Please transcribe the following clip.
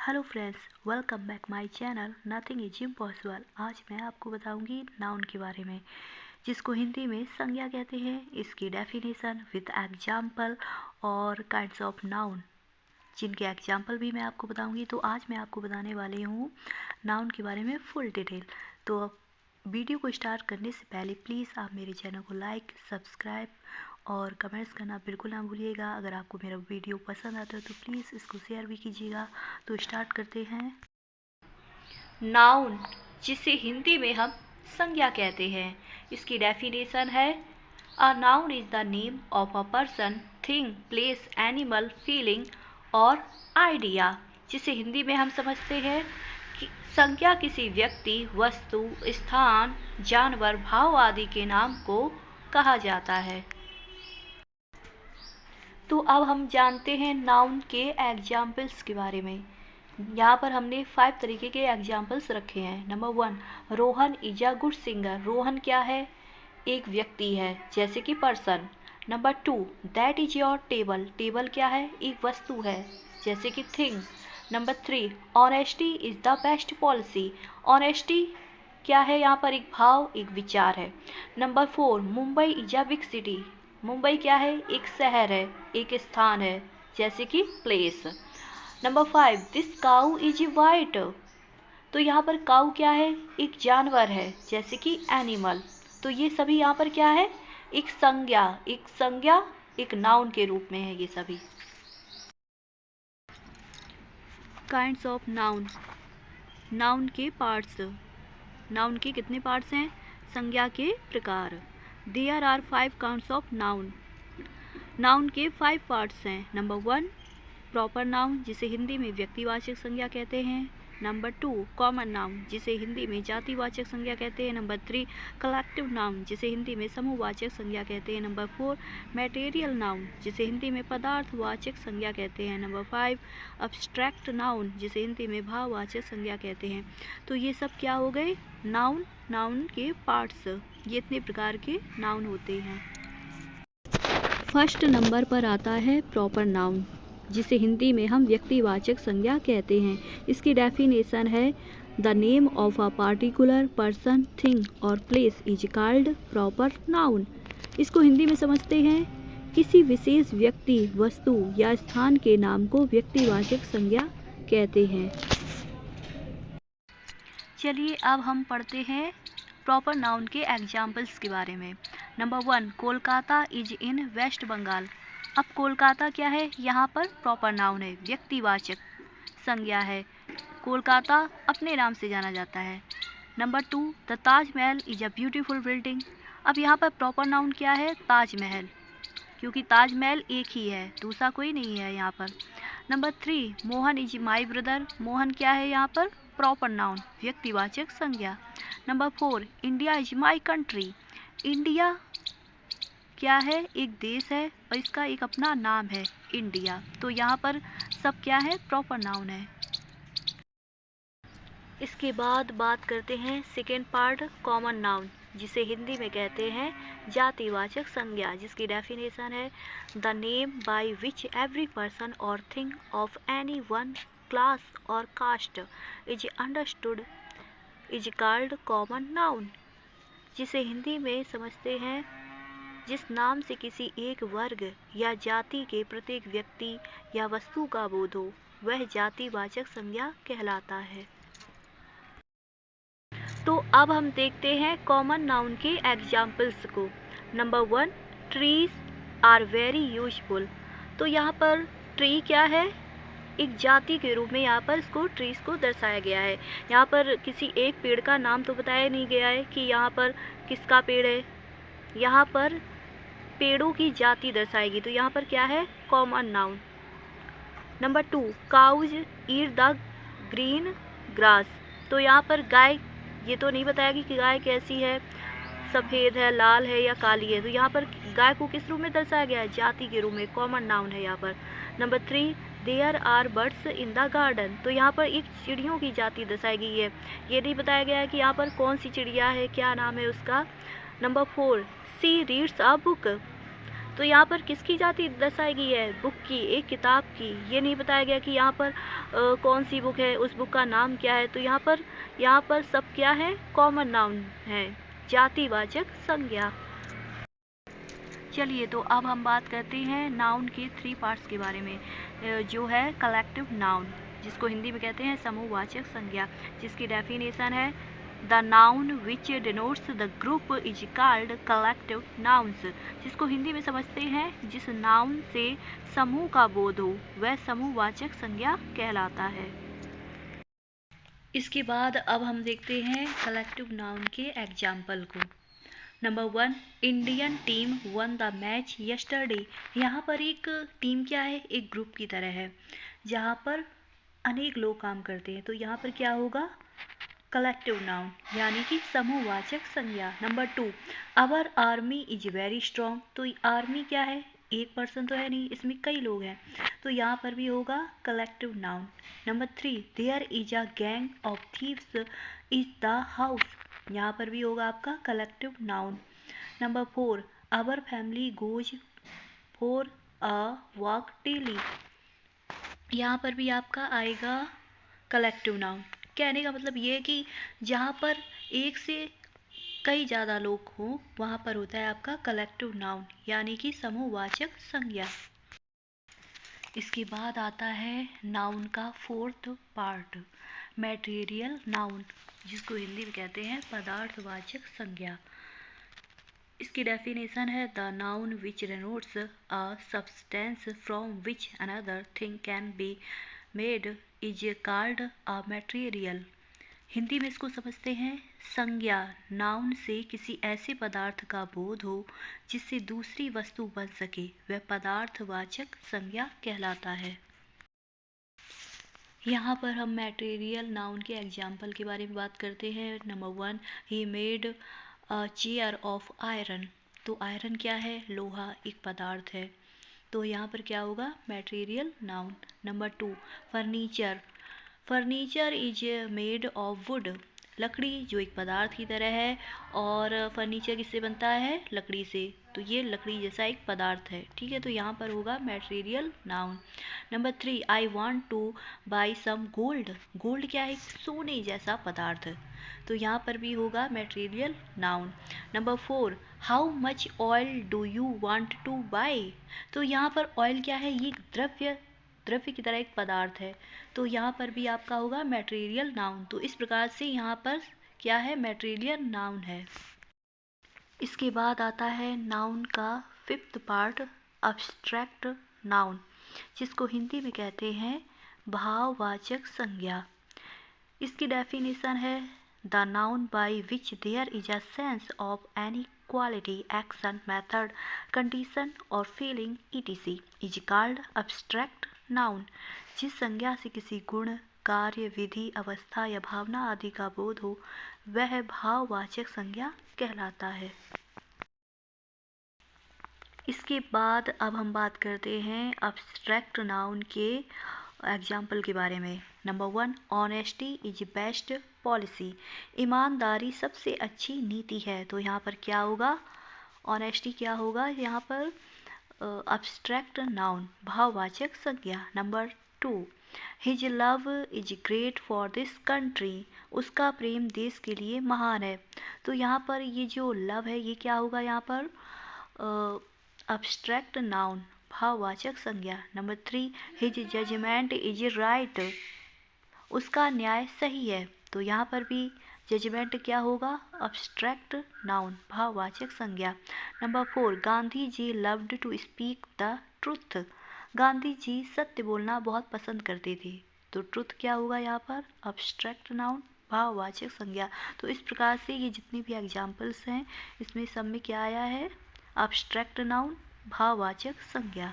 Hello friends, welcome back my channel nothing is impossible. आज मैं आपको बताऊंगी नाउन के बारे में, जिसको हिंदी में संज्ञा कहते हैं। इसकी डेफिनेशन विद एग्जाम्पल और काइंड्स ऑफ नाउन, जिनके एग्जाम्पल भी मैं आपको बताऊंगी। तो आज मैं आपको बताने वाली हूँ नाउन के बारे में फुल डिटेल। तो अब वीडियो को स्टार्ट करने से पहले प्लीज़ आप मेरे चैनल को लाइक, सब्सक्राइब और कमेंट्स करना बिल्कुल ना भूलिएगा। अगर आपको मेरा वीडियो पसंद आता है तो प्लीज़ इसको शेयर भी कीजिएगा। तो स्टार्ट करते हैं। नाउन, जिसे हिंदी में हम संज्ञा कहते हैं, इसकी डेफिनेशन है a noun is the name of a person, thing, place, animal, feeling और आइडिया। जिसे हिंदी में हम समझते हैं कि संज्ञा किसी व्यक्ति, वस्तु, स्थान, जानवर, भाव आदि के नाम को कहा जाता है। तो अब हम जानते हैं नाउन के एग्जाम्पल्स के बारे में। यहाँ पर हमने 5 तरीके के एग्जाम्पल्स रखे हैं। Number 1, Rohan is a good singer. Rohan क्या है? एक व्यक्ति है, जैसे कि person. Number 2, that is your table. Table क्या है? एक वस्तु है, जैसे कि thing. Number 3, honesty is the best policy. Honesty क्या है? यहाँ पर एक भाव, एक विचार है। Number 4, Mumbai is a big city. Mumbai क्या है? एक शहर है, एक स्थान है, जैसे कि place. Number 5, this cow is white. तो यहाँ पर काऊ क्या है? एक जानवर है, जैसे कि एनिमल। तो ये सभी यहाँ पर क्या है? एक संज्ञा, एक नाउन के रूप में है ये सभी। Kinds of noun. नाउन के पार्ट्स। नाउन के कितने पार्ट्स हैं? संज्ञा के प्रकार। There are 5 counts of noun. Noun के 5 पार्ट्स हैं। नंबर 1, प्रॉपर नाउन, जिसे हिंदी में व्यक्तिवाचक संज्ञा कहते हैं। नंबर 2, कॉमन नाउन, जिसे हिंदी में जातिवाचक संज्ञा कहते हैं। नंबर 3, कलेक्टिव नाउन, जिसे हिंदी में समूहवाचक संज्ञा कहते हैं। नंबर 4, मटेरियल नाउन, जिसे हिंदी में पदार्थवाचक संज्ञा कहते हैं। नंबर 5, अब्स्ट्रैक्ट नाउन, जिसे हिंदी में भाववाचक संज्ञा कहते हैं। तो ये सब क्या हो गए? नाउन, नाउन के पार्ट्स। ये इतने प्रकार के नाउन होते हैं। फर्स्ट नंबर पर आता है प्रॉपर नाउन, जिसे हिंदी में हम व्यक्तिवाचक संज्ञा कहते हैं। इसकी डेफिनेशन है the name of a particular person, thing or place is called proper noun. इसको हिंदी में समझते हैं किसी विशेष व्यक्ति, वस्तु या स्थान के नाम को व्यक्तिवाचक संज्ञा कहते हैं। चलिए अब हम पढ़ते हैं प्रॉपर नाउन के एग्जाम्पल्स के बारे में। Number 1, Kolkata is in West Bengal. अब कोलकाता क्या है? यहाँ पर प्रॉपर नाउन है, व्यक्तिवाचक संज्ञा है। कोलकाता अपने नाम से जाना जाता है। Number 2, the Taj Mahal is a beautiful building. अब यहाँ पर प्रॉपर नाउन क्या है? ताजमहल, क्योंकि ताजमहल एक ही है, दूसरा कोई नहीं है यहाँ पर। Number 3, Mohan is my brother. Mohan क्या है? यहाँ पर प्रॉपर नाउन, व्यक्तिवाचक संज्ञा। Number 4, India is my country. India क्या है? एक देश है और इसका एक अपना नाम है, इंडिया। तो यहाँ पर सब क्या है? प्रॉपर नाउन है। इसके बाद बात करते हैं सेकेंड पार्ट, कॉमन नाउन, जिसे हिंदी में कहते हैं जातिवाचक संज्ञा, जिसकी डेफिनेशन है the name by which every person or thing of any one class or caste is understood is called common noun. जिसे हिंदी में समझते हैं जिस नाम से किसी एक वर्ग या जाति के प्रत्येक व्यक्ति या वस्तु का बोध हो, वह जातिवाचक संज्ञा कहलाता है। तो अब हम देखते हैं कॉमन नाउन के एग्जाम्पल्स को। Number 1, trees are very useful. तो यहाँ पर ट्री क्या है? एक जाति के रूप में यहाँ पर इसको ट्रीज को दर्शाया गया है। यहाँ पर किसी एक पेड़ का नाम तो बताया नहीं गया है कि यहाँ पर किसका पेड़ है। यहाँ पर पेड़ों की जाति दर्शाएगी, तो यहाँ पर क्या है? Common noun. Number 2, cows eat the green grass. तो यहाँ पर गाय, ये तो नहीं बताया कि गाय कैसी है, सफ़ेद है, लाल है या काली है। तो यहाँ पर गाय को किस रूप में दर्शाया गया है? जाति के रूप में, कॉमन नाउन है यहाँ पर। Number 3, there are birds in the garden. तो यहाँ पर एक चिड़ियों की जाति दर्शाई गई है, ये नहीं बताया गया है कि यहाँ पर कौन सी चिड़िया है, क्या नाम है उसका। Number 4, she reads a book. तो यहाँ पर किसकी जाति दर्शाई गई है? बुक की, एक किताब की। ये नहीं बताया गया कि यहाँ पर कौन सी बुक है, उस बुक का नाम क्या है। तो यहाँ पर सब क्या है? कॉमन नाउन है, जातिवाचक संज्ञा। चलिए, तो अब हम बात करते हैं नाउन के 3 पार्ट्स के बारे में, जो है कलेक्टिव नाउन, जिसको हिंदी में कहते हैं समूहवाचक संज्ञा, जिसकी डेफिनेशन है the noun which denotes the group is called collective nouns, जिसको हिंदी में समझते हैं जिस नाउन से समूह का बोध हो वह समूहवाचक संज्ञा कहलाता है। इसके बाद अब हम देखते हैं कलेक्टिव नाउन के एग्जाम्पल को। Number 1, Indian team one the match yesterday. यहाँ पर एक टीम क्या है? एक ग्रुप की तरह है, जहाँ पर अनेक लोग काम करते हैं। तो यहाँ पर क्या होगा? कलेक्टिव नाउन, यानी कि समूहवाचक संज्ञा। Number 2, our army is very strong. तो आर्मी क्या है? एक पर्सन तो है नहीं, इसमें कई लोग हैं, तो यहाँ पर भी होगा collective noun. Number 3, there is a gang of thieves is the house. यहाँ पर भी होगा आपका collective noun. Number 4, our family goes for a walk daily. यहाँ पर भी आपका आएगा कलेक्टिव नाउन। कहने का मतलब ये है कि जहाँ पर एक से कई ज़्यादा लोग हों वहाँ पर होता है आपका कलेक्टिव नाउन, यानी कि समूहवाचक संज्ञा। इसके बाद आता है नाउन का 4th पार्ट, मैटेरियल नाउन, जिसको हिंदी में कहते हैं पदार्थवाचक संज्ञा। इसकी डेफिनेशन है the noun which denotes a substance from which another thing can be made is called a material. Hindi में इसको समझते हैं संज्ञा, नाउन से किसी ऐसे पदार्थ का बोध हो जिससे दूसरी वस्तु बन सके वह पदार्थवाचक संज्ञा कहलाता है। यहाँ पर हम मटेरियल नाउन के एग्जाम्पल के बारे में बात करते हैं। Number 1, he made a chair of iron. तो आयरन क्या है? लोहा, एक पदार्थ है, तो यहाँ पर क्या होगा? Material noun. Number 2, furniture. Furniture is made of would. लकड़ी जो एक पदार्थ की तरह है, और फर्नीचर किससे बनता है? लकड़ी से, तो ये लकड़ी जैसा एक पदार्थ है, ठीक है, तो यहाँ पर होगा material noun. Number 3, I want to buy some gold. Gold क्या है? सोने जैसा पदार्थ, तो यहाँ पर भी होगा material noun. Number 4, how much oil do you want two by. तो यहाँ पर ऑयल क्या है? ये द्रव्य की तरह एक पदार्थ है, तो यहाँ पर भी आपका होगा मटेरियल नाउन। तो इस प्रकार से यहाँ पर क्या है? मटेरियल नाउन है। इसके बाद आता है नाउन का 5th पार्ट, अब्स्ट्रैक्ट नाउन, जिसको हिंदी में कहते हैं भाववाचक संज्ञा। इसकी डेफिनेशन है the noun by which there is a sense of any quality, action, method, condition or feeling etc is called abstract noun. जिस संज्ञा से किसी गुण, कार्य, विधि, अवस्था या भावना आदि का बोध हो वह भाववाचक संज्ञा कहलाता है। इसके बाद अब हम बात करते हैं अब्स्ट्रैक्ट नाउन के एग्जाम्पल के बारे में। Number 1, honesty is best policy. ईमानदारी सबसे अच्छी नीति है, तो यहाँ पर क्या होगा? ऑनेस्टी क्या होगा? यहाँ पर अब्स्ट्रैक्ट नाउन, भाववाचक संज्ञा। Number 2, his love is great for this country. उसका प्रेम देश के लिए महान है, तो यहाँ पर ये जो लव है ये क्या होगा? यहाँ पर अब्स्ट्रैक्ट नाउन, भाववाचक संज्ञा। Number 3, his judgement is right. उसका न्याय सही है, तो यहाँ पर भी जजमेंट क्या होगा? अब्स्ट्रैक्ट नाउन, भाववाचक संज्ञा। Number 4, Gandhi ji loved to speak the truth. Gandhi ji सत्य बोलना बहुत पसंद करते थे, तो ट्रुथ क्या होगा? यहाँ पर अब्स्ट्रैक्ट नाउन, भाववाचक संज्ञा। तो इस प्रकार से ये जितने भी एग्जाम्पल्स हैं इसमें सब में क्या आया है? अब्स्ट्रैक्ट नाउन, भाववाचक संज्ञा।